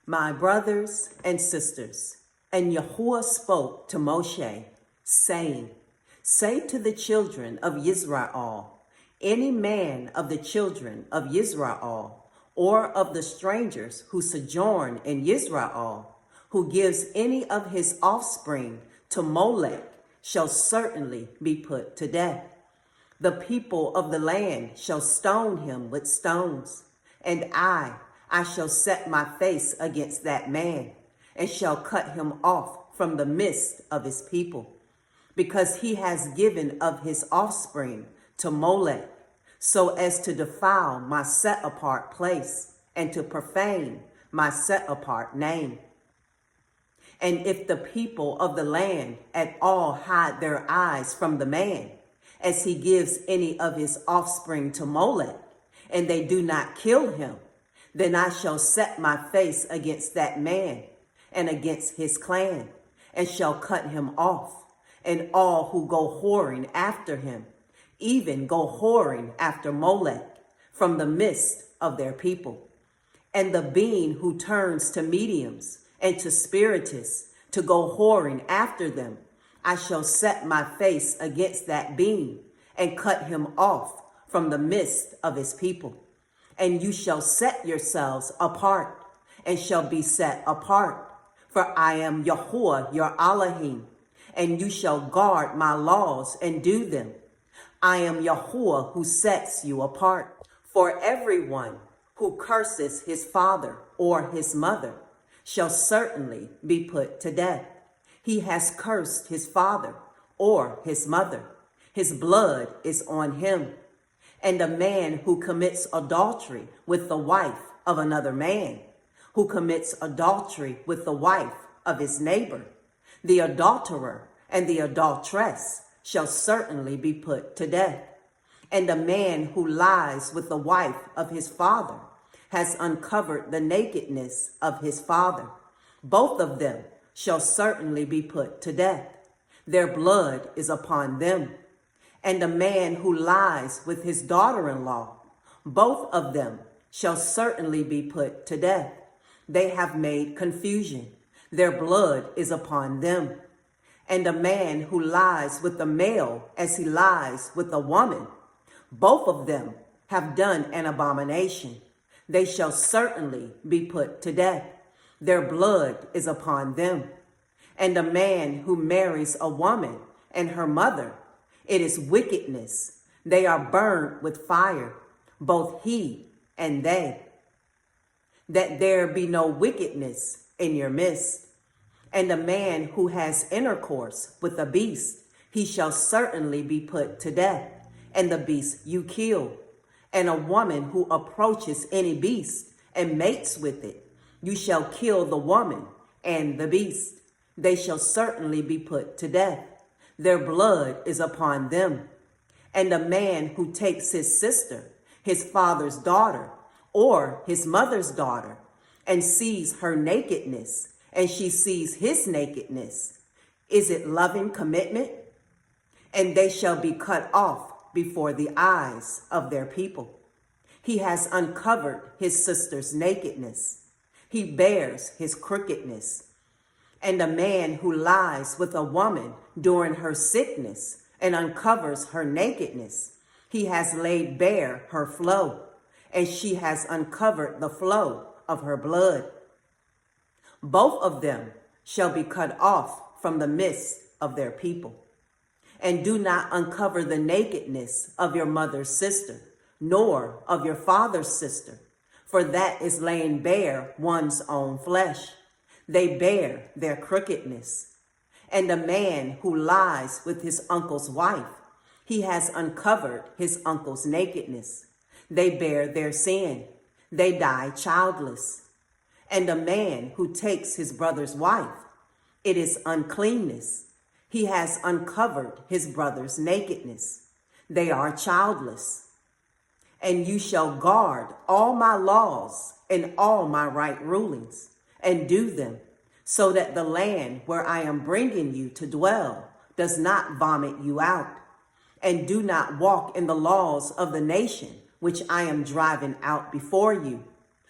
My brothers and sisters, and Yahuwah spoke to Moshe, saying, Say to the children of Israel, any man of the children of Israel, or of the strangers who sojourn in Israel, who gives any of his offspring to Molech, shall certainly be put to death. The people of the land shall stone him with stones, and I shall set my face against that man, and shall cut him off from the midst of his people, because he has given of his offspring to Molech, so as to defile my set-apart place, and to profane my set-apart name. And if the people of the land at all hide their eyes from the man, as he gives any of his offspring to Molech, and they do not kill him, then I shall set my face against that man and against his clan, and shall cut him off, and all who go whoring after him, even go whoring after Molech, from the midst of their people. And the being who turns to mediums and to spiritists to go whoring after them, I shall set my face against that being, and cut him off from the midst of his people. And you shall set yourselves apart, and shall be set apart. For I am Yahuwah your Elohim, and you shall guard my laws and do them. I am Yahuwah who sets you apart. For everyone who curses his father or his mother shall certainly be put to death. He has cursed his father or his mother. His blood is on him. And a man who commits adultery with the wife of another man, who commits adultery with the wife of his neighbor, the adulterer and the adulteress shall certainly be put to death. And a man who lies with the wife of his father has uncovered the nakedness of his father. Both of them shall certainly be put to death. Their blood is upon them. And a man who lies with his daughter-in-law, both of them shall certainly be put to death. They have made confusion. Their blood is upon them. And a man who lies with the male as he lies with a woman, both of them have done an abomination. They shall certainly be put to death. Their blood is upon them. And a man who marries a woman and her mother, it is wickedness. They are burned with fire, both he and they. That there be no wickedness in your midst. And a man who has intercourse with a beast, he shall certainly be put to death, and the beast you kill. And a woman who approaches any beast and mates with it, you shall kill the woman and the beast. They shall certainly be put to death. Their blood is upon them. And a man who takes his sister, his father's daughter, or his mother's daughter, and sees her nakedness, and she sees his nakedness, is it loving commitment? And they shall be cut off before the eyes of their people. He has uncovered his sister's nakedness. He bears his crookedness. And a man who lies with a woman during her sickness and uncovers her nakedness, he has laid bare her flow, and she has uncovered the flow of her blood. Both of them shall be cut off from the midst of their people. And do not uncover the nakedness of your mother's sister, nor of your father's sister, for that is laying bare one's own flesh. They bear their crookedness. And a man who lies with his uncle's wife, he has uncovered his uncle's nakedness. They bear their sin. They die childless. And a man who takes his brother's wife, it is uncleanness. He has uncovered his brother's nakedness. They are childless. And you shall guard all my laws and all my right rulings, and do them, so that the land where I am bringing you to dwell does not vomit you out. And do not walk in the laws of the nation which I am driving out before you,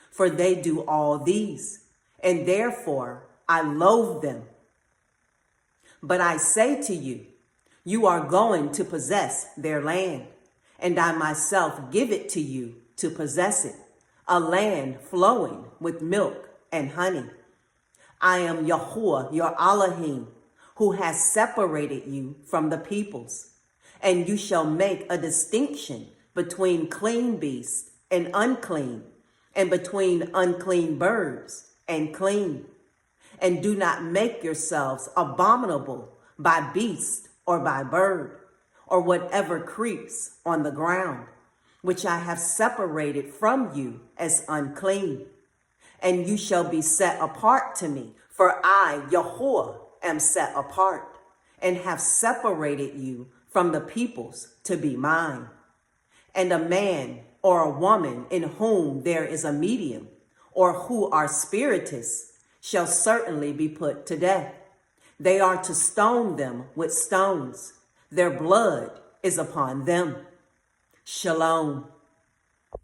for they do all these, and therefore I loathe them. But I say to you, you are going to possess their land, and I myself give it to you to possess it, a land flowing with milk and honey. I am Yahuwah, your Elohim, who has separated you from the peoples, and you shall make a distinction between clean beasts and unclean, and between unclean birds and clean. And do not make yourselves abominable by beast or by bird, or whatever creeps on the ground, which I have separated from you as unclean. And you shall be set apart to me, for I, Yahuwah, am set apart, and have separated you from the peoples to be mine. And a man or a woman in whom there is a medium, or who are spiritists, shall certainly be put to death. They are to stone them with stones. Their blood is upon them. Shalom.